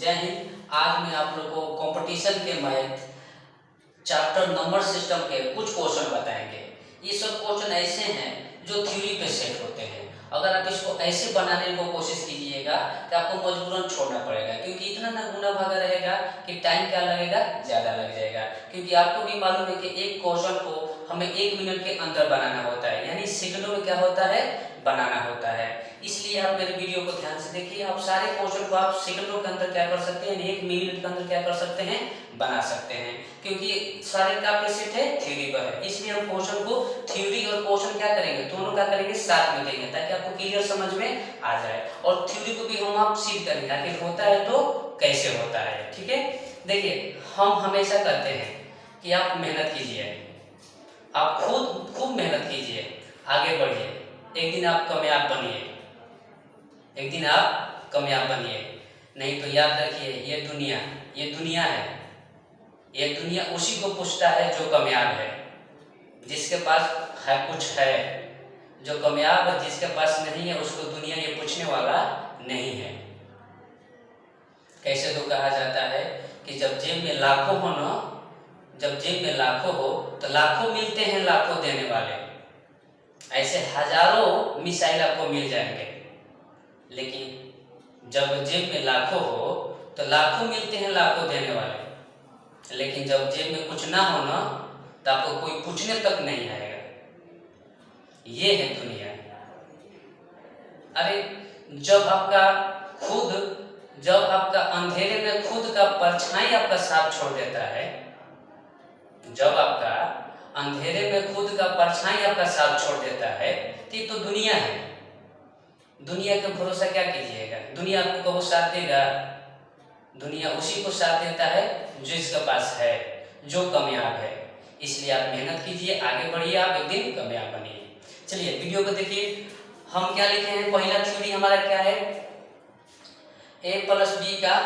जय हिंद। आज मैं आप लोग को कंपटीशन के मैथ चैप्टर नंबर सिस्टम के कुछ क्वेश्चन बताएंगे। ये सब क्वेश्चन ऐसे हैं जो थ्योरी पे सेट होते हैं। अगर आप इसको ऐसे बनाने को कोशिश कीजिएगा तो आपको मजबूरन छोड़ना पड़ेगा, क्योंकि इतना ना गुना भागा रहेगा कि टाइम क्या लगेगा, ज़्यादा लग जाएगा। क्योंकि आपको भी मालूम है कि एक क्वेश्चन को हमें 1 मिनट के अंदर बनाना होता है, यानी सेकंडों में क्या होता है, बनाना होता है। इसलिए आप मेरे वीडियो को ध्यान से देखिए। आप सारे क्वेश्चन को आप सेकंडों के अंदर क्या कर सकते हैं, 1 मिनट के अंदर क्या कर सकते हैं, बना सकते हैं, क्योंकि सारे का बेसिस है थ्योरी पर है। इसलिए हम क्वेश्चन को थ्योरी और क्वेश्चन क्या करेंगे, दोनों क्या करेंगे, साथ में देंगे, ताकि आपको क्लियर समझ में आ जाए। और थ्योरी को भी हम आप सीख करेंगे आखिर होता है तो कैसे होता है। ठीक है, देखिए हम हमेशा कहते हैं कि आप मेहनत कीजिए, आप खुद खूब मेहनत कीजिए, आगे बढ़िए, एक दिन आप कामयाब बनिए, एक दिन आप कामयाब बनिए। नहीं तो याद रखिए, ये दुनिया है, ये दुनिया उसी को पूछता है जो कामयाब है, जिसके पास है कुछ है। जो कामयाब है, जिसके पास नहीं है, उसको दुनिया ये पूछने वाला नहीं है। कैसे तो कहा जाता है कि जब जेब में लाखों हो ना, जब जेब में लाखों हो तो लाखों मिलते हैं लाखों देने वाले। ऐसे हजारों मिसाइल आपको मिल जाएंगे, लेकिन जब जेब में लाखों हो तो लाखों मिलते हैं लाखों देने वाले। लेकिन जब जेब में कुछ ना हो ना, तो आपको कोई पूछने तक नहीं आएगा। ये है दुनिया। अरे जब आपका अंधेरे में खुद का परछाई आपका साथ छोड़ देता है, जब आपका अंधेरे में खुद का परछाई आपका साथ छोड़ देता है, तो दुनिया है। दुनिया का भरोसा क्या कीजिएगा, दुनिया आपको कबो साथ देगा? दुनिया उसी को साथ देता है जो इसके पास है, जो कामयाब है। इसलिए आप मेहनत कीजिए, आगे बढ़िए, आप एक दिन कामयाब बनिए। चलिए वीडियो को देखिए। हम क्या लिखे हैं, पहला थ्योरी हमारा क्या है, a प्लस बी का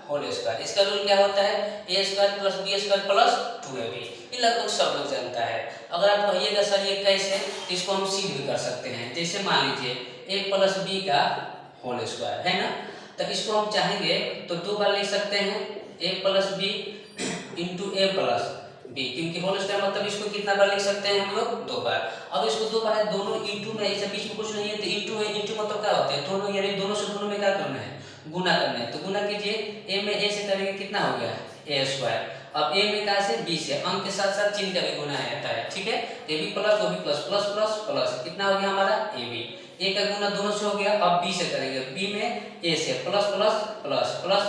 होल स्क्वायर। इसका रूल क्या होता है, a square plus B square plus 2ab। ये लगभग सब लोग जानता है। अगर आप कहिएगा सर ये कैसे, तो इसको हम सीध भी कर सकते हैं। जैसे मान लीजिए a प्लस बी का होल स्क्वायर है ना, तब इसको हम चाहेंगे तो 2 बार लिख सकते हैं, a plus B into A plus B, क्योंकि होल स्क्वायर मतलब इसको कितना बार लिख सकते हैं हम लोग, 2 बार। अब इसको 2 बार है, दोनों इंटू में, ऐसे बीच में कुछ नहीं है तो इंटू है। इंटू मतलब क्या होता है, दोनों, यानी दोनों से दोनों में क्या करना है, गुना करना है। तो गुना कीजिए, a में a से करेंगे कितना हो गया, a स्क्वायर। अब a में कहाँ से, b से, अंक के साथ साथ चिन्ह का भी गुना आता है। ठीक है, a b plus o b plus plus plus plus कितना हो गया हमारा, a b। a का गुना दोनों से हो गया। अब b से करेंगे, b में a से plus plus plus plus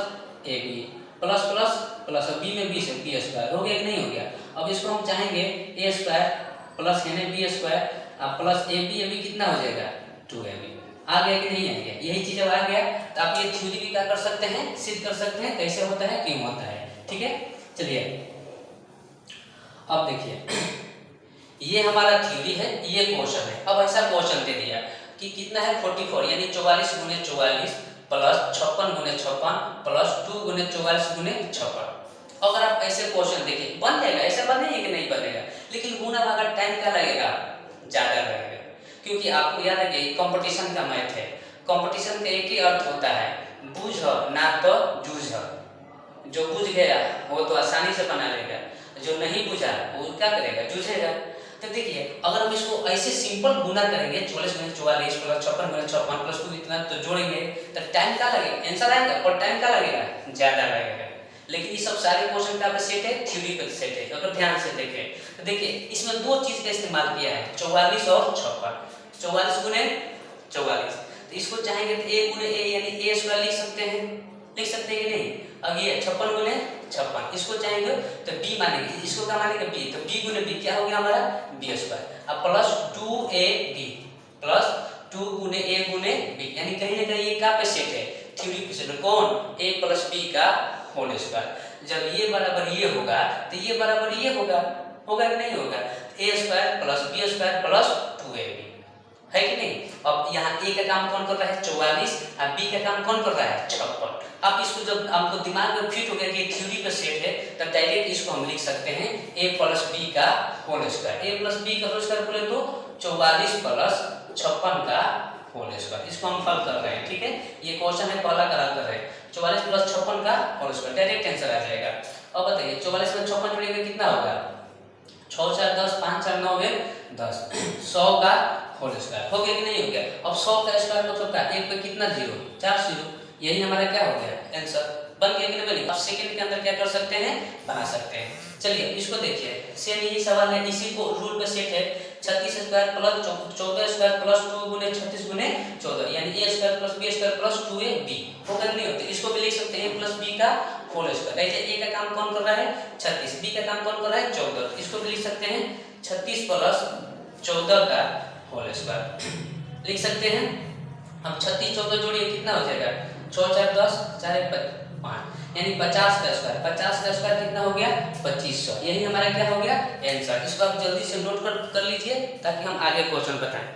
a b plus plus plus, अब b में b से b स्क्वायर हो गया कि नहीं हो गया। अब इसको हम चाहेंगे a स्क्वायर प्लस है b square plus a b कितना हो जाएगा, 2ab। आ गया कि नहीं आ गया, यही चीज अब आ गया। तो आप ये थ्योरी भी क्या कर सकते हैं, सिद्ध कर सकते हैं, कैसे होता है, क्यों होता है। ठीक है, चलिए अब देखिए, ये हमारा थ्योरी है, ये क्वेश्चन है। अब ऐसा क्वेश्चन दे दिया कि कितना है 44, यानी 44 गुने 44 प्लस 56 गुने 56 प्लस 2 गुने 44 गुने 56। अगर आप ऐसे क्वेश्चन देखिए, बन जाएगा, ऐसा बनेगा कि नहीं बनेगा, लेकिन गुना भागा टाइम क्या लगेगा, ज्यादा लगेगा। क्योंकि आपको याद है कि कंपटीशन का मैथ है। कंपटीशन का एक ही अर्थ होता है, बूझ ना तो जूझ। जो बुझ गया वो तो आसानी से बना लेगा, जो नहीं बुझा वो क्या करेगा, जूझेगा। तो देखिए, अगर हम इसको ऐसे सिंपल गुना करेंगे, 44 गुने 44 प्लस 56 गुने 56 प्लस 2 इतना तो जोड़ेंगे, तो टाइम क्या लगेगा, आंसर आएगा, पर टाइम क्या लगेगा, ज्यादा लगेगा। लेकिन ये सब सारे क्वेश्चन का सेट है, थ्योरी का सेट है। अगर ध्यान से देखें तो देखिए, इसमें 2 चीज का इस्तेमाल किया है, 44 और 56। 44 गुने 44, तो इसको चाहेंगे तो a गुने a यानी a स्क्वायर लिख सकते हैं, लिख सकते हैं कि नहीं। अब ये 56 गुने 56, इसको चाहेंगे तो b मानेंगे, इसको क्या मानेंगे, b। तो b गुने b क्या हो गया हमारा, b स्क्वायर। अब प्लस 2ab प्लस 2 गुने a गुने b, यानी कहीं ना कहीं ये क्या पे सेट है, थ्योरी पे सेट। कौन, a प्लस b का होल स्क्वायर। जब ये बराबर ये होगा तो ये बराबर ये होगा, होगा कि नहीं होगा, a square plus b square plus 2ab है कि नहीं। अब यहाँ a का काम कौन कर रहा है, 44, और b का काम कौन कर रहा है, 56। अब इसको जब आपको दिमाग में फिट हो गया कि थ्योरी का सेट है, तब डायरेक्ट इसको हम लिख सकते हैं a प्लस b का whole square. a plus b का होल स्क्वायर बोले तो 44 प्लस 56 का होल स्क्वायर। इसको हम हल कर रहे हैं। ठीक है, ये क्वेश्चन है, पहला करा कर रहे हैं। 44 प्लस 56 का होल स्क्वायर, डायरेक्ट आंसर आ जाएगा। अब बताइए 44 में 56 जोड़ेंगे कितना होगा, 6 4 10, 5 4 9 1 10, 100 का होल स्क्वायर हो गया कि नहीं हो गया। अब 100 का स्क्वायर मतलब क्या, एक पे कितना जीरो, 4 जीरो, यही हमारा क्या हो गया आंसर, बन गया कि नहीं बनी। अब सेकंड के अंदर क्या कर सकते हैं, बना सकते हैं। चलिए इसको देखिए, सेम यही सवाल है, इसी को रूल पे सेट है, 36 स्क्वायर प्लस 14 स्क्वायर प्लस 2 गुने 36 गुने 14 यानी a square plus b square plus 2ab होगा नहीं होता। इसको भी लिख सकते हैं a प्लस b का होल स्क्वायर। ऐसे a का काम कौन कर रहा है 36, b का काम कौन कर रहा है 14, इसको भी लिख सकते हैं 36 प्लस 14 का होल स्क्वायर लिख सकते हैं। अब 36 14 जोड़िए कितना हो जाएगा, 6 4 10 4 1 5 यानी 50 का स्क्वायर, 50 का स्क्वायर कितना हो गया 2500, यही हमारा क्या हो गया आंसर। इसको आप जल्दी से नोट कर लीजिए ताकि हम आगे क्वेश्चन बताएं।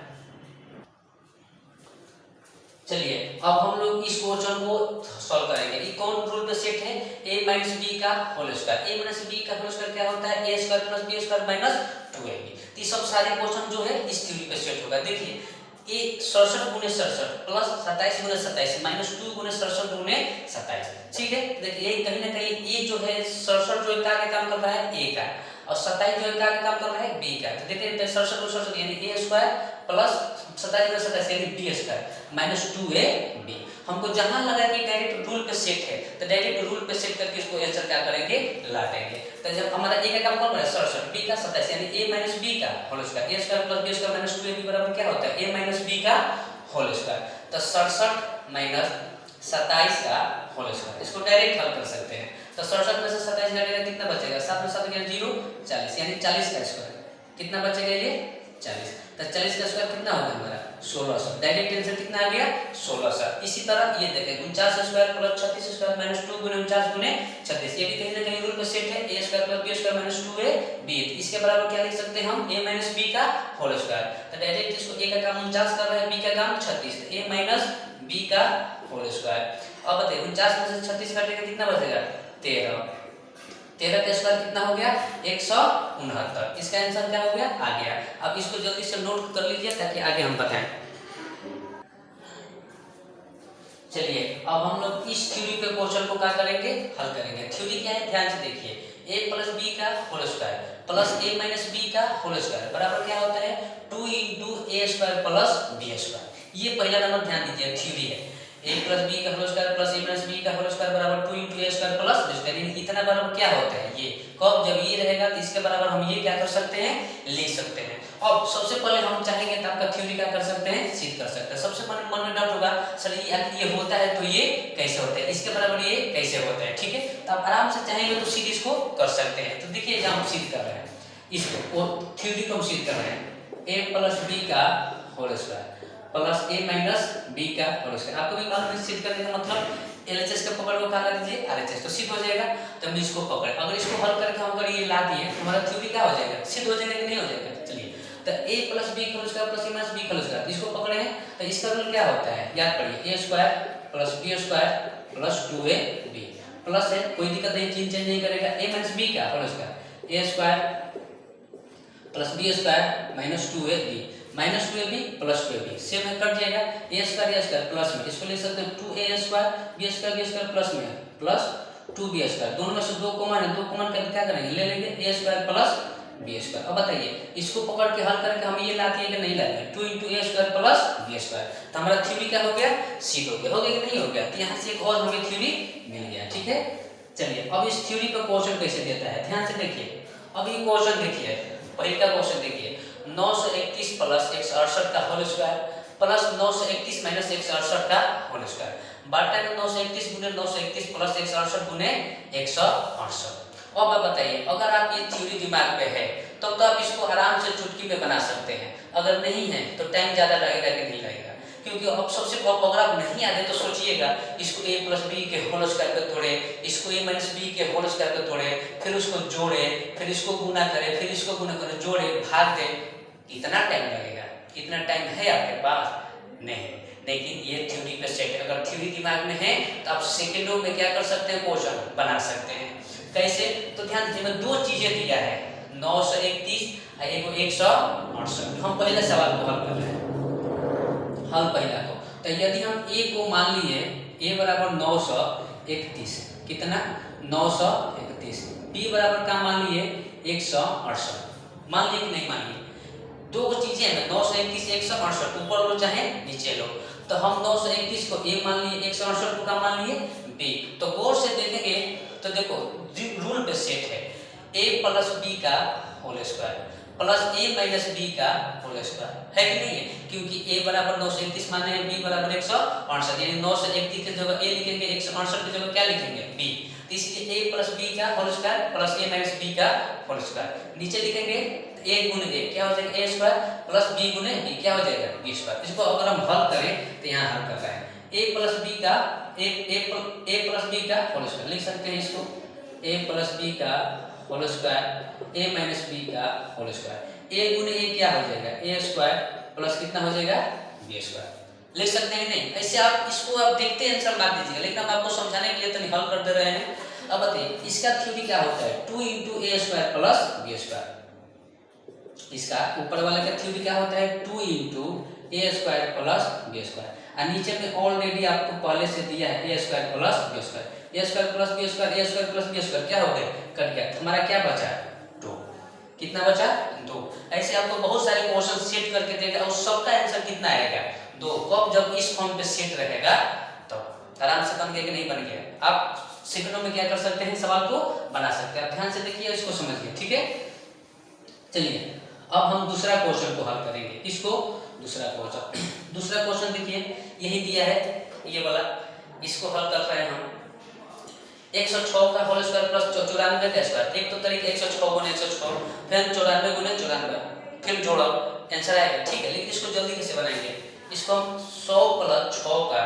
चलिए अब हम लोग इस क्वेश्चन को सॉल्व करेंगे। ये कौन रूल पे सेट है, a माइनस बी का whole square. a minus B का होल स्क्वायर क्या होता है, a square plus b square minus 2ab। तो ये सब सारे क्वेश्चन जो है इस थ्योरी पे सेट होगा। देखिए ये 67 गुने 67 प्लस 27 गुने 27 माइनस 2 गुने 67 गुने 27, ठीक है। देखिए ये कहीं ना कहीं ये जो है 67 जो का काम कर रहा है a का, और 27 जो का काम कर रहा है b का। तो देखिए 67 गुने 67 यानी a स्क्वायर प्लस 27 गुने 27 यानी b स्क्वायर माइनस 2ab। हमको जहां लगा कि डायरेक्ट रूल पे सेट है तो डायरेक्ट रूल पे सेट करके इसको आंसर क्या करेंगे, ला देंगे। तो जब हमारा a का काम कौन है 67, b का 27 यानी a माइनस b का whole square, a square plus b square minus 2ab बराबर क्या होता है a माइनस b का होल स्क्वायर। तो 67 माइनस 27 का होल स्क्वायर, इसको डायरेक्ट हल कर सकते हैं। तो 67 में से 27 घटेगा कितना बचेगा, 7 में 7 गया 0, 40 यानी 40 का स्क्वायर कितना बचेगा ये 40। तो 40 का स्क्वायर कितना होगा हमारा 1600, डायरेक्ट आंसर कितना आ गया 1600। इसी तरह ये देखें 49 स्क्वायर प्लस 36 स्क्वायर माइनस 2 गुने 49 गुने 36, ये भी कहीं ना कहीं रूल पे सेट है, a square plus b square minus 2ab। इसके बराबर क्या लिख सकते हैं हम a माइनस b का होल स्क्वायर। तो डायरेक्ट इसको a का काम 49 कर रहा है, b का काम 36, तो a माइनस b का होल स्क्वायर। अब बताइए 49 में से 36 काटेंगे कितना बचेगा 13, 13 का स्क्वायर कितना हो गया 169। इसका आंसर क्या हो गया आ गया। अब इसको जल्दी से नोट कर लीजिए ताकि आगे हम बताएं। चलिए अब हम लोग इस थ्योरी पे क्वेश्चन को क्या करेंगे, हल करेंगे। थ्योरी क्या है ध्यान से देखिए, a प्लस b का whole square plus a minus b का होल स्क्वायर बराबर क्या होता है 2 into a square plus b square. ये पहला नंबर ध्यान दीजिए थ्योरी है, a प्लस b का whole square plus a minus b का होल स्क्वायर बराबर 2 into a square plus b square. इतना बराबर क्या होता है ये, कब जब ये रहेगा तो इसके बराबर हम ये क्या कर सकते हैं लिख सकते हैं। अब सबसे पहले हम चाहेंगे तो आपका थ्योरी क्या कर सकते हैं सिद्ध कर सकते हैं। सबसे पहले मन में डाउट होगा सर ये होता है तो ये कैसे होता है, इसके बराबर ये कैसे होता है, ठीक है। तो आप आराम से चाहेंगे तो सीधे इसको कर सकते हैं। तो देखिए जहाँ हम सिद्ध कर रहे हैं इसको, थ्योरी को हम सिद्ध कर रहे हैं a प्लस b का whole square plus a minus b का होल स्क्वायर। आपको भी मालूम है सिद्ध करने का मतलब LHS का पकड़ को क्या लगा दीजिए RHS, तो सिद्ध हो जाएगा। तो हम इसको पकड़, अगर इसको हल करके हम अगर ये ला दिए हमारा थ्योरी क्या हो जाएगा सिद्ध हो जाएगा कि नहीं हो जाएगा। चलिए तो a प्लस b का whole square plus a minus b का होल स्क्वायर इसको पकड़े हैं तो इसका रूल क्या होता है याद करिए, a square plus b square plus 2ab plus है, कोई दिक्कत नहीं, चिन्ह चेंज नहीं करेगा, a माइनस b का whole square a square plus b square minus 2ab minus 2ab plus 2ab same है कट जाएगा, a स्क्वायर प्लस में इसको लिख सकते हैं 2a square b square plus में प्लस 2b स्क्वायर, दोनों में से 2 कॉमन है, 2 कॉमन करके क्या करेंगे ले लेंगे a square plus b square. अब बताइए इसको पकड़ के हल करके हम ये लाते हैं कि नहीं लाते, 2 into a square plus b square. तो हमारा थ्योरी क्या हो गया सिद्ध हो गया कि नहीं हो गया। तो यहाँ से एक और हमें थ्योरी मिल गया, ठीक है। चलिए अब इस थ्योरी पर क्वेश्चन कैसे देता है ध्यान से देखिए। अब ये क्वेश्चन देखिए, पहला क्वेश्चन देखिए 931 प्लस 168 का होल स्क्वायर प्लस 931 माइनस 168 का होल स्क्वायर बाटा में 931 गुने 931 प्लस 168 गुने 168। अब आप बताइए अगर आप ये थ्योरी दिमाग में है तब तो आप इसको आराम से चुटकी पे बना सकते हैं, अगर नहीं है तो टाइम ज़्यादा लगेगा कि नहीं लगेगा। क्योंकि अब सबसे अगर आप नहीं आते तो सोचिएगा इसको a प्लस b के होल स्क्वायर पे तोड़े, इसको a माइनस b के होल स्क्वायर पे तोड़े, फिर उसको जोड़े, फिर इसको गुना करे, फिर इसको गुना करे, जोड़े, भाग दे, कितना टाइम लगेगा। इतना टाइम है आपके पास नहीं, लेकिन ये थ्योरी पे सेट, अगर थ्योरी दिमाग में है तो आप सेकेंडों में क्या कर सकते हैं क्वेश्चन बना सकते हैं। कैसे, तो ध्यान दीजिए 2 चीजें दिया है 931 और 168। हम पहले सवाल को हल कर रहे हैं, हल पहला को। तो यदि हम a को मान लिए a बराबर 900 931। कितना? 931। बी बराबर का मान लिए 168। मान लिए कि नहीं मान लिए? दो चीजें हैं, 931 168, ऊपर लो चाहे नीचे लो। तो हम 931 को ए मान लिए, 168 को क्या मान लिए? बी। तो गौर से देखेंगे तो देखो रूल पे सेट है, a प्लस बी का whole square plus a minus B का होल स्क्वायर, है कि नहीं है? क्योंकि a बराबर 931 माने हैं, b बराबर 168, यानी 931 की जगह a लिखेंगे, 168 की जगह क्या लिखेंगे? b। तो इसलिए a प्लस बी का whole square plus a minus B का होल स्क्वायर। नीचे लिखेंगे a गुने a क्या हो जाएगा? a स्क्वायर प्लस b गुने b क्या हो जाएगा? b square. इसको अगर हम हल करें तो यहाँ हल करना है a प्लस b का a प्लस b का होल स्क्वायर लिख सकते हैं इसको, a प्लस बी का whole square a minus B का होल स्क्वायर। a गुने a क्या हो जाएगा? a स्क्वायर प्लस कितना हो जाएगा? b square. लिख सकते हैं नहीं? ऐसे आप इसको आप देखते हैं आंसर मार दीजिएगा, लेकिन हम आपको समझाने के लिए तो हल कर दे रहे हैं। अब बताइए इसका थ्योरी क्या होता है? 2 × a square plus b square. इसका ऊपर वाले का थ्योरी क्या होता है? 2 × a square plus b square. और नीचे में ऑलरेडी आपको पहले से दिया है a square plus b square. a square plus b square, a square plus b square क्या हो गया? कट गया। हमारा क्या बचा? 2। कितना बचा? 2। ऐसे आपको बहुत सारे क्वेश्चन सेट करके देगा और सबका आंसर कितना आएगा? 2। कब? जब इस फॉर्म पे सेट रहेगा तो आराम से बन गया कि नहीं बन गया? आप सेकंडों में क्या कर सकते हैं? सवाल को बना सकते हैं। आप ध्यान से देखिए, इसको समझिए, ठीक है? चलिए अब हम दूसरा क्वेश्चन को हल करेंगे। इसको दूसरा क्वेश्चन देखिए, यही दिया है ये वाला, इसको हल कर रहे हैं हम। 106 का होल स्क्वायर प्लस 94 का स्क्वायर। एक तो तरीका 106 गुने 106, फिर 94 गुने 94, फिर जोड़ो आंसर आएगा, ठीक है? लेकिन इसको जल्दी कैसे बनाएंगे? इसको हम 100 प्लस 6 का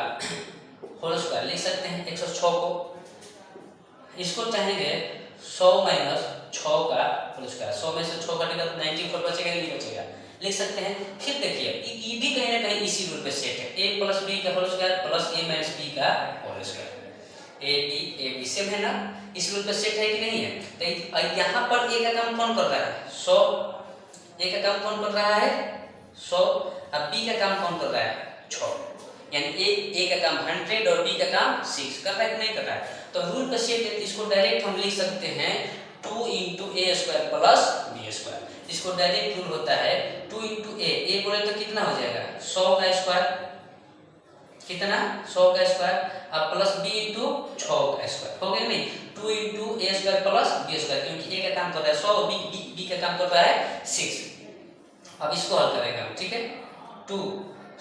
होल स्क्वायर लिख सकते हैं 106 को। इसको चाहेंगे 100 माइनस 6 का होल स्क्वायर। 100 में से 6 कटेगा तो 94 बचेगा कि नहीं बचेगा? लिख सकते हैं। फिर देखिए ये भी कहीं ना कहीं इसी रूल पे सेट है, a प्लस b का whole square plus a minus b का whole square. a b same है ना? इस रूल पे सेट है कि नहीं है? तो यहाँ पर a का काम कौन कर रहा है? 100। a का काम कौन कर रहा है? 100। अब b का काम कौन कर रहा है? 6। यानी a का काम 100 और b का काम 6 कर रहा है कि नहीं कर रहा है? तो रूल पे सेट है, इसको डायरेक्ट हम लिख सकते हैं 2 × a square plus b square. इसको डायरेक्ट रूल होता है 2 × a बोले तो कितना हो जाएगा? 100 का स्क्वायर। कितना? 100 का स्क्वायर। अब प्लस b × 6 का स्क्वायर हो गया नहीं? 2 × a square plus b square, क्योंकि a का काम कर रहा है 100, b का काम कर रहा है 6। अब इसको हल करेंगे हम, ठीक है? 2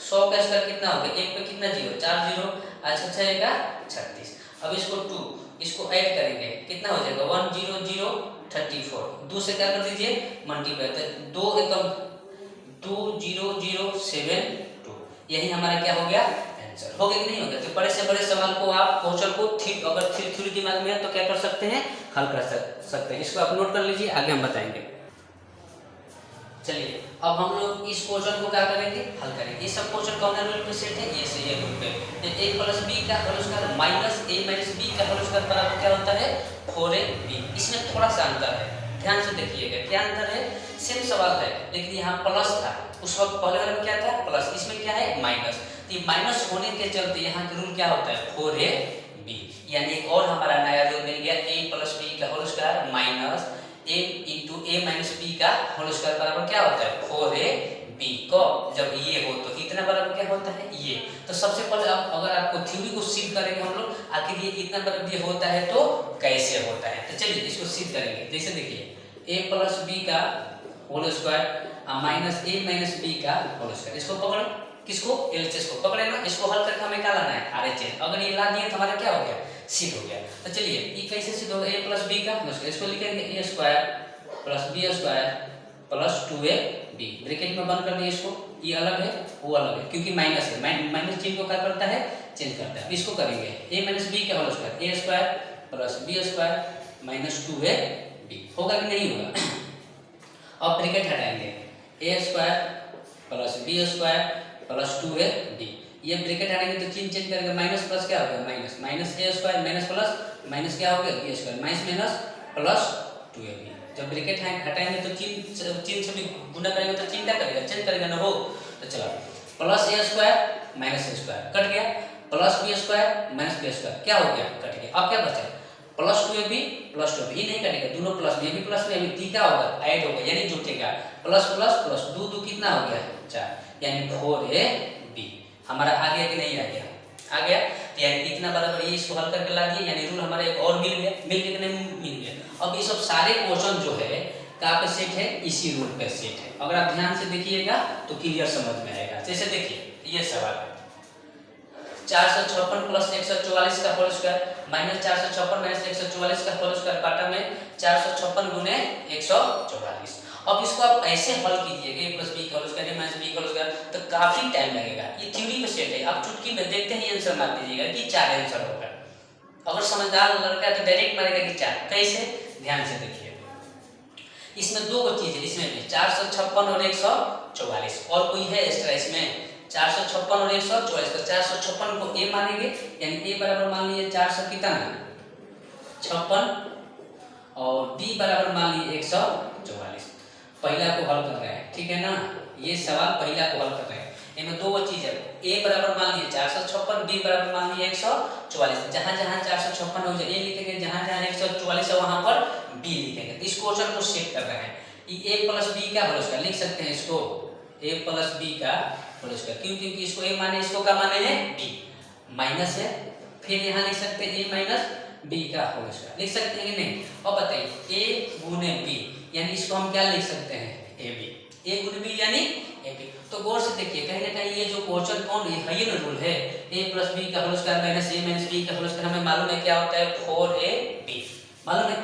100 का स्क्वायर कितना हो गया? एक पे कितना जीरो? 4 जीरो, अच्छा जाएगा 36। अब इसको 2 इसको ऐड करेंगे, कितना हो जाएगा? 1 0 0 34। 2 से क्या कर दीजिए? मल्टीप्लाई, तो 2 एकम 2 0 0 7 2। यही हमारा क्या हो गया? आंसर हो गया कि नहीं हो गया? तो बड़े से बड़े सवाल को आप क्वेश्चन को अगर थ्योरी दिमाग में है तो क्या कर सकते हैं? हल कर सकते हैं। इसको आप नोट कर लीजिए, आगे हम बताएंगे। चलिए अब हम लोग इस क्वेश्चन को क्या करेंगे? हल करेंगे। ये सब क्वेश्चन कौन रूल पे सेट है? ये से ये रूल पे। a प्लस b का whole square minus a minus b का होल स्क्वायर बराबर क्या होता है? 4ab। इसमें थोड़ा सा अंतर है, ध्यान से देखिएगा। क्या अंतर है? सेम सवाल है, लेकिन यहाँ प्लस था, उस वक्त पहले वाले में क्या था? प्लस। इसमें क्या है? माइनस। तो माइनस होने के चलते यहाँ का रूल क्या होता है? 4ab। यानी एक और हमारा नया रूल मिल गया, a प्लस b का whole square minus a × a minus b का होल स्क्वायर बराबर क्या होता है? 4ab। को जब ये हो तो इतना बराबर क्या होता है? ये। तो सबसे पहले आप अगर आपको थ्योरी को सिद्ध करेंगे हम लोग, आखिर ये इतना बराबर ये होता है तो कैसे होता है? तो चलिए इसको सिद्ध करेंगे। जैसे देखिए a प्लस b का whole square minus a minus b का होल स्क्वायर। इसको पकड़ो, किसको? LHS को पकड़े ना। इसको हल करके हमें क्या लाना है? RHS। अगर ये ला दिए तो हमारा क्या हो गया? सिद्ध हो गया। तो चलिए ये कैसे सिद्ध होगा? a प्लस b का होल स्क्वायर, इसको लिखेंगे a square plus b square plus 2ab। Bracket में बंद कर दिए इसको, ये अलग है वो अलग है, क्योंकि माइनस है, माइनस चिन्ह को क्या करता है? चेंज करता है। इसको करेंगे a माइनस b का whole square, a square plus b square minus 2ab। होगा कि नहीं होगा? अब ब्रैकेट हटाएंगे, a square plus b square plus 2ab। ये ब्रैकेट हटाएंगे तो चिन्ह चेंज करेंगे, माइनस प्लस क्या हो गया? Minus. Minus a square minus plus minus क्या हो गया? b square minus minus plus 2ab। जब ब्रैकेट हटाएंगे तो चिन्ह से भी गुणा करेंगे तो चिन्ह क्या करेगा? चेंज करेगा ना हो। तो चलो plus a square minus a square cut गया। Plus B square minus b square क्या हो गया, कट गया। अब क्या बचा, प्लस 2ab प्लस 2ab, ये नहीं कटेगा, दोनों प्लस में, भी प्लस में भी क्या होगा, ऐड होगा यानी जुटेगा। प्लस प्लस प्लस दो दो कितना हो गया 4, यानी 4ab। हमारा आ गया कि नहीं आ गया, आ गया। तो यानी इतना बराबर ये इसको हल करके ला दिए, यानी रूल हमारा एक और मिल गया, मिल गया कि नहीं मिल गया। अब ये सब सारे क्वेश्चन जो है कहाँ पे सेट है, इसी रूल पे सेट है। अगर आप ध्यान से देखिएगा तो क्लियर समझ में आएगा। जैसे देखिए ये सवाल है 456 प्लस 144 का होल स्क्वायर माइनस 456 माइनस 144 का होल स्क्वायर काटा में 456 गुने 144। अब इसको आप ऐसे हल कीजिएगा a प्लस बी का होल स्क्वायर माइनस बी का होल स्क्वायर, तो काफी टाइम लगेगा। ये थ्योरी में सेट है, आप चुटकी में देखते ही आंसर मार दीजिएगा कि 4 आंसर होगा। अगर समझदार लड़का है तो डायरेक्ट मारेगा कि 4। कैसे, ध्यान से देखिए। इसमें दो चीज है, इसमें भी 456 और 144 और कोई है एक्स्ट्रा इसमें 456 और 144। तो 456 को a मानेंगे, यानी a बराबर मान लीजिए 400 कितना 56 और b बराबर मान लीजिए 144। पहला को हल कर रहे हैं, ठीक है ना, ये सवाल पहला को हल कर रहे हैं। इनमें दो चीज है, a बराबर मान लीजिए 456, b बराबर मान लीजिए 144। जहां जहां 456 हो जाए a लिखेंगे, जहां जहां 144 है वहां पर b लिखेंगे। तो इस क्वेश्चन को सेट कर रहे हैं। ये a प्लस b का होल स्क्वायर लिख सकते हैं, इसको a प्लस b का होल स्क्वायर, क्यों, क्योंकि इसको a माने, इसको क्या माने हैं b, माइनस है। फिर यहाँ लिख सकते हैं a माइनस b का होल स्क्वायर, लिख सकते हैं कि नहीं। अब बताइए a गुने b, यानी इसको हम क्या लिख सकते हैं ab, a गुने b यानी ab। तो गौर से देखिए, कहीं ना कहीं ये जो क्वेश्चन कौन है, ये ना रूल है a प्लस b का whole square minus a minus b का होल स्क्वायर, हमें मालूम है क्या होता है 4ab, मालूम है।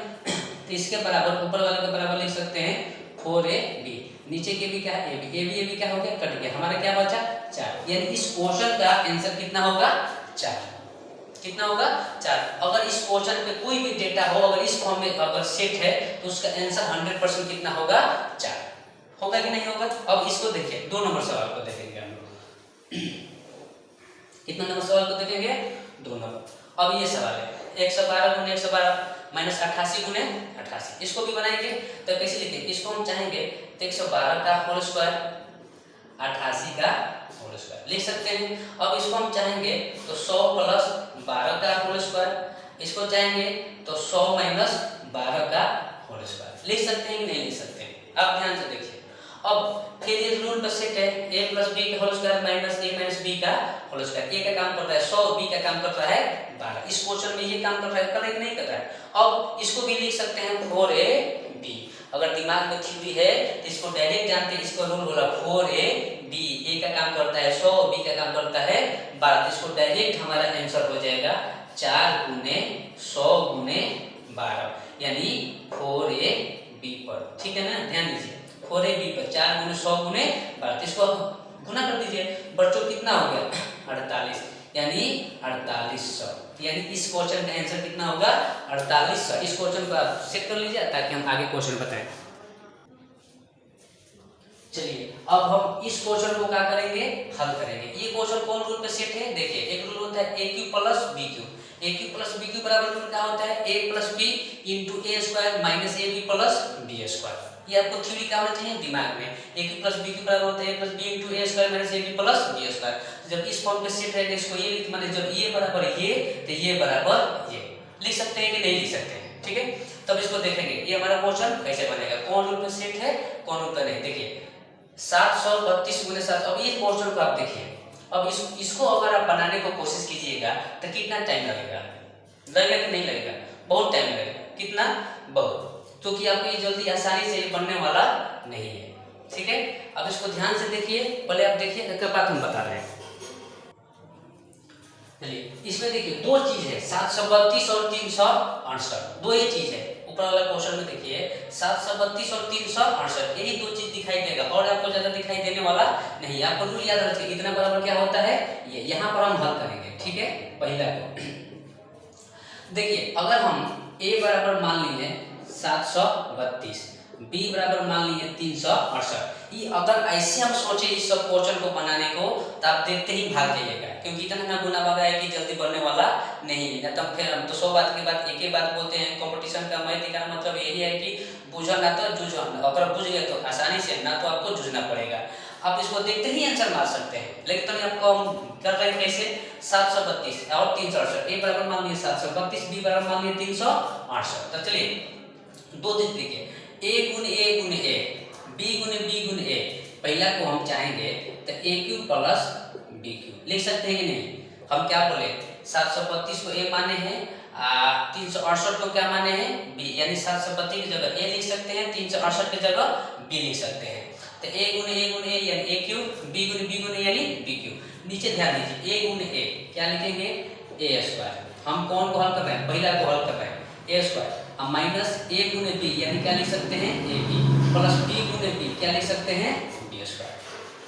तो इसके बराबर ऊपर वाले के बराबर लिख सकते हैं 4ab, नीचे के भी क्या है ab, ab क्या हो गया, कट गया, हमारा क्या बचा 4। यानी इस क्वेश्चन का आंसर कितना होगा 4, कितना होगा 4। अगर इस क्वेश्चन पे कोई भी डेटा हो, अगर इस फॉर्म में अगर सेट है तो उसका आंसर 100% कितना होगा 4, होगा कि नहीं होगा। अब इसको देखिए, 2 नंबर सवाल को देखेंगे हम लोग। कितना नंबर सवाल को देखेंगे, 2 नंबर। अब ये सवाल है 112 गुने 112 माइनस 88 गुने 88, इसको भी बनाएंगे। तो कैसे लिखेंगे, इसको हम चाहेंगे तो 112 का होल स्क्वायर 88 का होल स्क्वायर लिख सकते हैं। अब इसको हम चाहेंगे तो 100 प्लस 12 का होल स्क्वायर, इसको चाहेंगे तो 100 माइनस 12 का होल स्क्वायर लिख सकते हैं कि नहीं लिख सकते हैं। अब ध्यान से देखिए, अब फिर ये रूल पर सेट है a प्लस b का whole square minus a minus b का होल स्क्वायर। a का काम कर रहा है 100, b का काम कर रहा है 12। इस क्वेश्चन में ये काम कर रहा है, कर नहीं कर रहा है। अब इसको भी लिख सकते हैं 4ab। अगर दिमाग में थ्योरी है तो इसको डायरेक्ट जानते हैं, इसका रूल बोला 4ab, a का काम करता है 100, b का काम करता है 12। इसको डायरेक्ट हमारा आंसर हो जाएगा 4 गुने 100 गुने 12, यानी 4ab पर, ठीक है ना, ध्यान दीजिए 4ab पर 4 गुने 100 गुने 12, इसको गुना कर दीजिए, बच्चों कितना हो गया 48, यानी 4800। यानी इस क्वेश्चन का आंसर कितना होगा 4800। इस क्वेश्चन को आप सेट कर लीजिए ताकि हम आगे क्वेश्चन बताएं। चलिए अब हम इस क्वेश्चन को क्या करेंगे, हल करेंगे। ये क्वेश्चन कौन रूल पे सेट है, देखिए एक रूल होता है a cube plus b cube. a cube plus b cube बराबर रूल क्या होता है, a plus b into a square minus a b plus B square. ये आपको थ्योरी क्या होना चाहिए दिमाग में, a cube plus b cube बराबर होता है a plus b into a square minus a b plus B square. जब इस फॉर्म पे सेट रहेगा इसको ये लिख, माने जब ये बराबर ये तो ये बराबर ये लिख सकते हैं कि नहीं लिख सकते हैं, ठीक है। तब इसको देखेंगे ये हमारा क्वेश्चन कैसे बनेगा, कौन रूल पे सेट है कौन रूल पे नहीं। देखिए 732 गुने 7। अब ये क्वेश्चन को आप देखिए, अब इसको अगर आप बनाने को कोशिश कीजिएगा तो कितना टाइम लगेगा, लगेगा कि नहीं लगेगा, बहुत टाइम लगेगा। कितना, बहुत, क्योंकि आपको ये जल्दी आसानी से बनने वाला नहीं है, ठीक है। अब इसको ध्यान से देखिए, पहले आप देखिए एक बात हम बता रहे हैं। चलिए इसमें देखिए दो चीज है 732 और 368, दो ही चीज है। ऊपर वाला क्वेश्चन में देखिए 732 और 368, यही दो चीज दिखाई देगा और आपको ज्यादा दिखाई देने वाला नहीं। आपको रूल याद रखिए, इतना बराबर क्या होता है ये, यहाँ पर हम हल करेंगे, ठीक है। पहला को देखिए, अगर हम a बराबर मान लीजिए 732, b बराबर मान लीजिए 368, ये अगर ऐसे हम सोचे इस सब क्वेश्चन को बनाने को तो आप देखते ही भाग जाइएगा, क्योंकि इतना ना गुना भागा है कि जल्दी बनने वाला नहीं है। ना तो फिर हम तो 100 बात के बाद एक ही बात बोलते हैं। कंपटीशन का मैथ का मतलब यही है कि बुझा ना तो जूझो, अगर बुझ गए तो आसानी से, ना तो आपको जूझना पड़ेगा। आप इसको देखते ही आंसर मार सकते हैं, लेकिन तो आपको हम कर रहे हैं कैसे, 732 और 368, ए बराबर मान लिए 732, बी बराबर मान लिए 368। तो चलिए दो चीज देखिए, ए गुने ए, बी गुने ए, पहला को हम चाहेंगे तो ए क्यू प्लस बी क्यू लिख सकते हैं कि नहीं। हम क्या बोले, 732 को ए माने हैं, 368 को क्या माने हैं, बी, यानी 732 की जगह ए लिख सकते हैं, 368 की जगह बी लिख सकते हैं। तो ए गुने ए यानी ए क्यू, बी गुने यानी बी क्यू। नीचे ध्यान दीजिए, ए गुने ए क्या लिखेंगे, ए स्क्वायर। हम कौन को हल कर रहे हैं, पहला को हल कर रहे हैं, ए स्क्वायर। अब माइनस ए गुने बी यानी क्या लिख सकते हैं, ए बी, प्लस बी गुने बी क्या लिख सकते हैं, बी स्क्वायर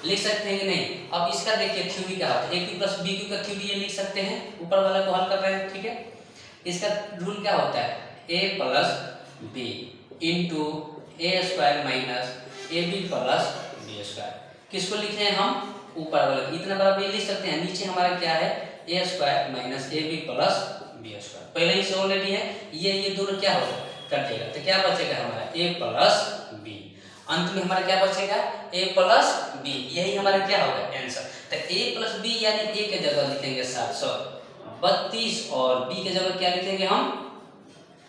लिख सकते हैं कि नहीं। अब इसका देखिए थ्योरी क्या होता है, a cube plus b cube का थ्योरी ये लिख सकते हैं, ऊपर वाला को हल कर रहे हैं, ठीक है। इसका रूल क्या होता है, a plus B into a square minus a b plus B square. किसको लिखे हैं हम, ऊपर वाले, इतना बड़ा बी लिख सकते हैं, नीचे हमारा क्या है, a square minus a b plus B square, पहले ही से ऑलरेडी है, ये दोनों क्या होगा, कटेगा, तो क्या बचेगा हमारा ए प्लस बी, अंत में हमारा क्या बचेगा, ए प्लस बी, यही हमारा क्या होगा आंसर। तो ए प्लस बी यानी ए के जगह लिखेंगे 732 और बी के जगह क्या लिखेंगे हम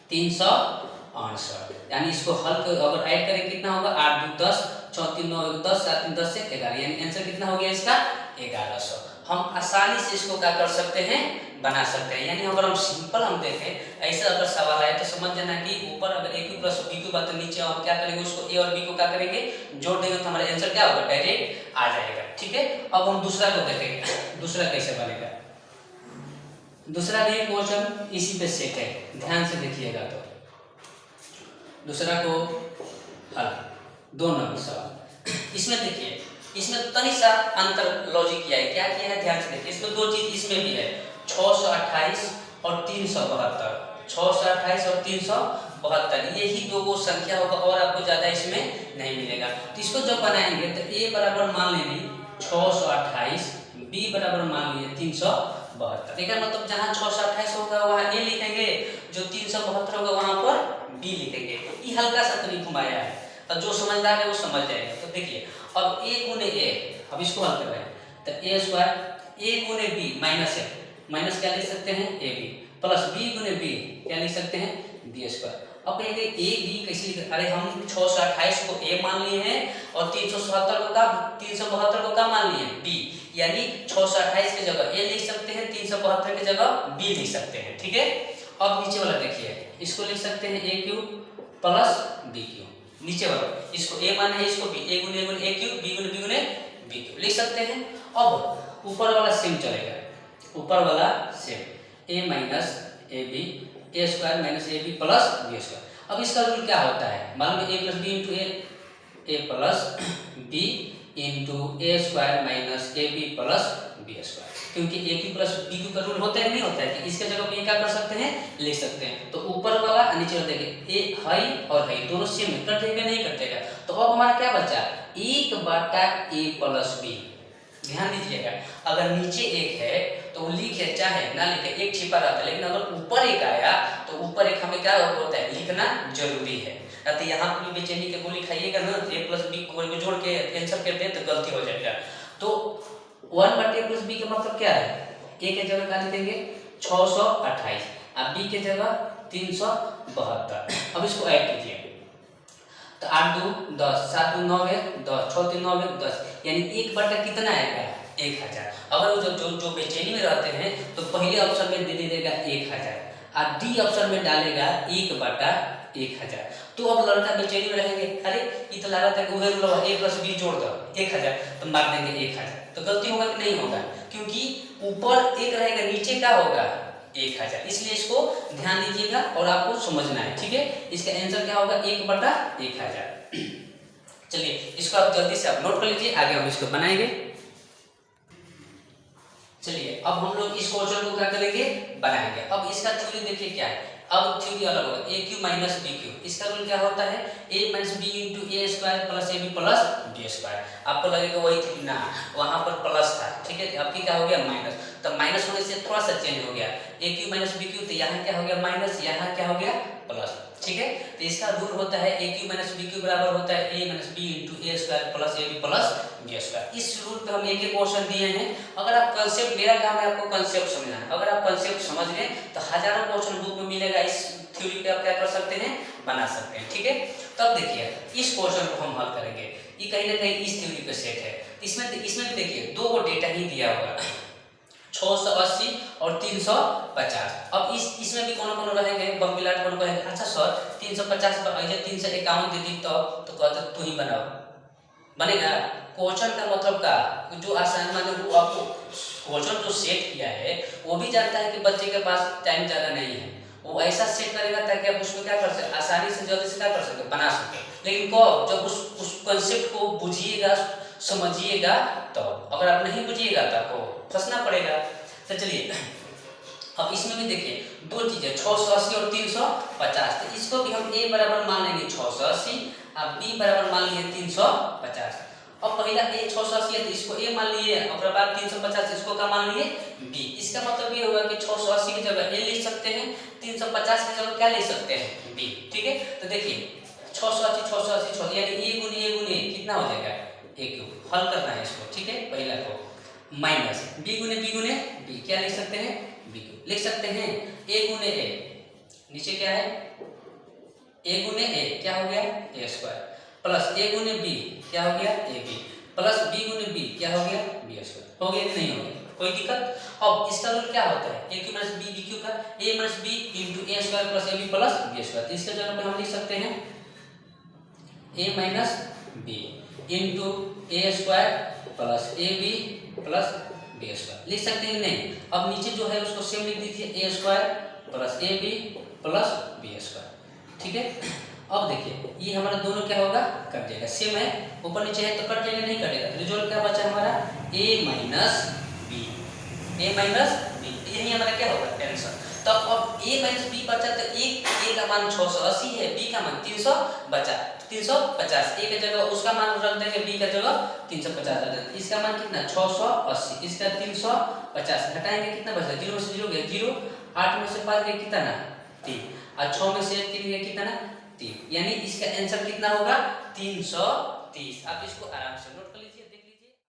368, यानी इसको हल अगर ऐड करें कितना होगा, 8 2 10, 4 3 9 10, 7 3 10 से 11, यानी आंसर कितना हो गया इसका 1100। हम आसानी से इसको क्या कर सकते हैं, बना सकते हैं। यानी अगर हम सिंपल हम देखें, ऐसा अगर सवाल आए तो समझ जाना कि ऊपर अगर ए क्यू प्लस बी क्यू बात, नीचे हम क्या करेंगे, उसको ए और बी को क्या करेंगे, जोड़ देंगे, तो हमारा आंसर क्या होगा, डायरेक्ट आ जाएगा, ठीक है। अब हम दूसरा को देखेंगे, दूसरा कैसे बनेगा। दूसरा भी क्वेश्चन इसी पे सेट है, ध्यान से देखिएगा। तो दूसरा को हल, 2 नंबर सवाल, इसमें देखिए, इसमें तनी सा अंतर लॉजिक किया है, क्या किया है, ध्यान से देखिए। इसमें दो चीज इसमें भी है, 628 और 372, 628 और 372, यही दो संख्या होगा और आपको ज्यादा इसमें नहीं मिलेगा। तो इसको जब बनाएंगे तो ए बराबर मान लेंगे 628, बी बराबर मान लिए 372, देखा मतलब जहाँ 628 होगा वहाँ ए लिखेंगे, जो 372 होगा वहाँ पर बी लिखेंगे। ये हल्का सा तो नहीं घुमाया है, तो जो समझदार है वो समझ जाएगा। तो देखिए अब ए गुने ए, अब इसको हल कर रहे हैं, तो ए स्क्वायर, ए गुने बी माइनस है, माइनस क्या लिख सकते हैं, ए बी, प्लस बी गुने बी क्या लिख सकते हैं, बी स्क्वायर। अब कहेंगे ए बी कैसे लिख, अरे हम 628 को ए मान लिए हैं और 372 को क्या मान लिए, बी, यानी 628 की जगह ए लिख सकते हैं, 372 की जगह बी लिख सकते हैं, ठीक है। अब नीचे वाला देखिए, इसको लिख सकते हैं ए क्यू प्लस बी क्यू, नीचे वाला इसको ए माने है, इसको बी, ए गुने ए क्यू, बी गुने बी क्यू लिख सकते हैं। अब ऊपर वाला सेम चलेगा, ऊपर वाला same, a minus a b, a square minus a b plus B square. अब इसका रूल क्या होता है, मालूम है, a plus B into A plus B into a square minus a b plus B square, क्योंकि a cube plus b cube का rule होता है नहीं होता है कि इसके जगह पे क्या कर सकते हैं, लिख सकते हैं। तो ऊपर वाला नीचे वाला देखिए, ए हाई और हाई दोनों सेम है, कटेगा नहीं कटेगा। तो अब हमारा क्या बचा, 1/a प्लस बी, ध्यान दीजिएगा, अगर नीचे एक है तो लिखे चाहे ना लिखे, एक छिपा रहता है, लेकिन अगर ऊपर एक आया तो ऊपर एक हमें क्या होता है, लिखना जरूरी है। तो यहाँ पर भी बेचैनी के गोली खाइएगा ना, ए प्लस बी को जोड़ के आंसर करते हैं तो गलती हो जाएगा। तो 1/a प्लस बी का मतलब क्या है, ए के जगह क्या लिखेंगे 628 और बी के जगह 372। अब इसको ऐड कीजिए, तो 8 2 10, 7 2 9 10, 6 3 9 10, यानी 1/, कितना आएगा 1000। अगर वो जो बेचैनी में रहते हैं तो पहले ऑप्शन में दे देगा 1000 और डी ऑप्शन में डालेगा 1/1000। तो अब लड़का बेचैनी में रहेंगे, अरे ये तो लगा था कि ए प्लस बी जोड़ दो 1000, तो मार देंगे 1000, तो गलती होगा कि नहीं होगा, क्योंकि ऊपर एक रहेगा नीचे क्या होगा 1000, इसलिए इसको ध्यान दीजिएगा और आपको समझना है, ठीक है। इसका आंसर क्या होगा 1/1000। चलिए इसको आप जल्दी से आप नोट कर लीजिए, आगे हम इसको बनाएंगे। चलिए अब हम लोग इस क्वेश्चन को क्या करेंगे, बनाएंगे। अब इसका थ्योरी देखिए क्या है, अब थ्योरी अलग होगा, a cube minus b cube, इसका रूल क्या होता है, a minus b into a square plus a b plus B square. आपको लगेगा वही थी ना, वहां पर प्लस था, ठीक है, आपकी क्या हो गया माइनस, तो माइनस होने से थोड़ा सा चेंज हो गया, ए क्यू माइनस बी क्यू, तो यहाँ क्या हो गया माइनस, यहाँ क्या हो गया प्लस, ठीक है। तो इसका रूल होता है a cube minus b cube बराबर होता है a minus b into a square plus a b plus B square. इस रूल पे हम एक एक क्वेश्चन दिए हैं। अगर आप कंसेप्ट, मेरा काम है आपको कंसेप्ट समझना है, अगर आप कंसेप्ट समझ लें तो हजारों क्वेश्चन बुक में मिलेगा, इस थ्योरी पे आप क्या कर सकते हैं, बना सकते हैं। ठीक है, तब देखिए इस क्वेश्चन को हम हल करेंगे, ये कहीं ना कहीं इस थ्योरी पे सेट है। इसमें भी देखिए दो को डेटा ही दिया हुआ है 680 और 350। अब इसमें भी कौन रहेंगे, बम्बिलाट कौन कहेंगे, अच्छा सर 350 पर 351 दे दी तो कहते तू ही बनाओ, बनेगा। क्वेश्चन का मतलब का जो आसान माने वो आपको क्वेश्चन जो सेट किया है वो भी जानता है कि बच्चे के पास टाइम ज़्यादा नहीं है, वो ऐसा सेट करेगा ताकि आप उसको क्या कर सके, आसानी से जल्दी से क्या कर सके, बना सके। लेकिन कब, जब उस कंसेप्ट को बुझिएगा समझिएगा तो, अगर आप नहीं बुझिएगा तो आपको फंसना पड़ेगा। तो चलिए अब इसमें भी देखिए दो चीजें 680 और 350, तो इसको भी हम a बराबर मान लेंगे 680 और b बराबर मान लिए 350। अब पहला a 680 है तो इसको a मान लिए, और बाद 350 इसको क्या मान लिए b। इसका मतलब ये होगा कि 680 की जगह a लिख सकते हैं, 350 की जगह क्या लिख सकते हैं, b। ठीक है, तो देखिए 680 यानी a गुने कितना हो जाएगा, a क्यूब। हल करना है इसको, ठीक है। पहला को माइनस b गुने b क्या लिख सकते हैं, b क्यूब लिख सकते हैं। a गुने a, नीचे क्या है a गुने a क्या हो गया a स्क्वायर, प्लस a गुने b क्या हो गया ab, प्लस b गुने b क्या हो गया b स्क्वायर। हो गया कि नहीं हो गया, कोई दिक्कत। अब इसका रूल क्या होता है, a cube minus b b cube का a minus b into a square plus ab plus b square. इसके जगह पे हम लिख सकते हैं a minus b into a square plus ab plus B square लिख सकते हैं नहीं। अब नीचे जो है उसको सेम लिख दीजिए a square plus ab plus B square. ठीक है, अब देखिए ये हमारा दोनों क्या होगा, कट जाएगा, सेम है, ऊपर नीचे है तो कट जाएगा, नहीं कटेगा। रिजल्ट क्या बचा हमारा a माइनस b, यही हमारा क्या होगा आंसर। तो अब a माइनस b बचा, तो a का मान 680 है, b का मान 300 बचा 350। a की जगह उसका मान रख देंगे, b की जगह 350 रख देंगे। इसका मान कितना 680, इसका 350 घटाएंगे कितना बचा, 0 से 0 गया 0, 8 में से 5 गया कितना 3, और 6 में से 3 गया कितना 3, यानी इसका आंसर कितना होगा 330। आप इसको आराम से नोट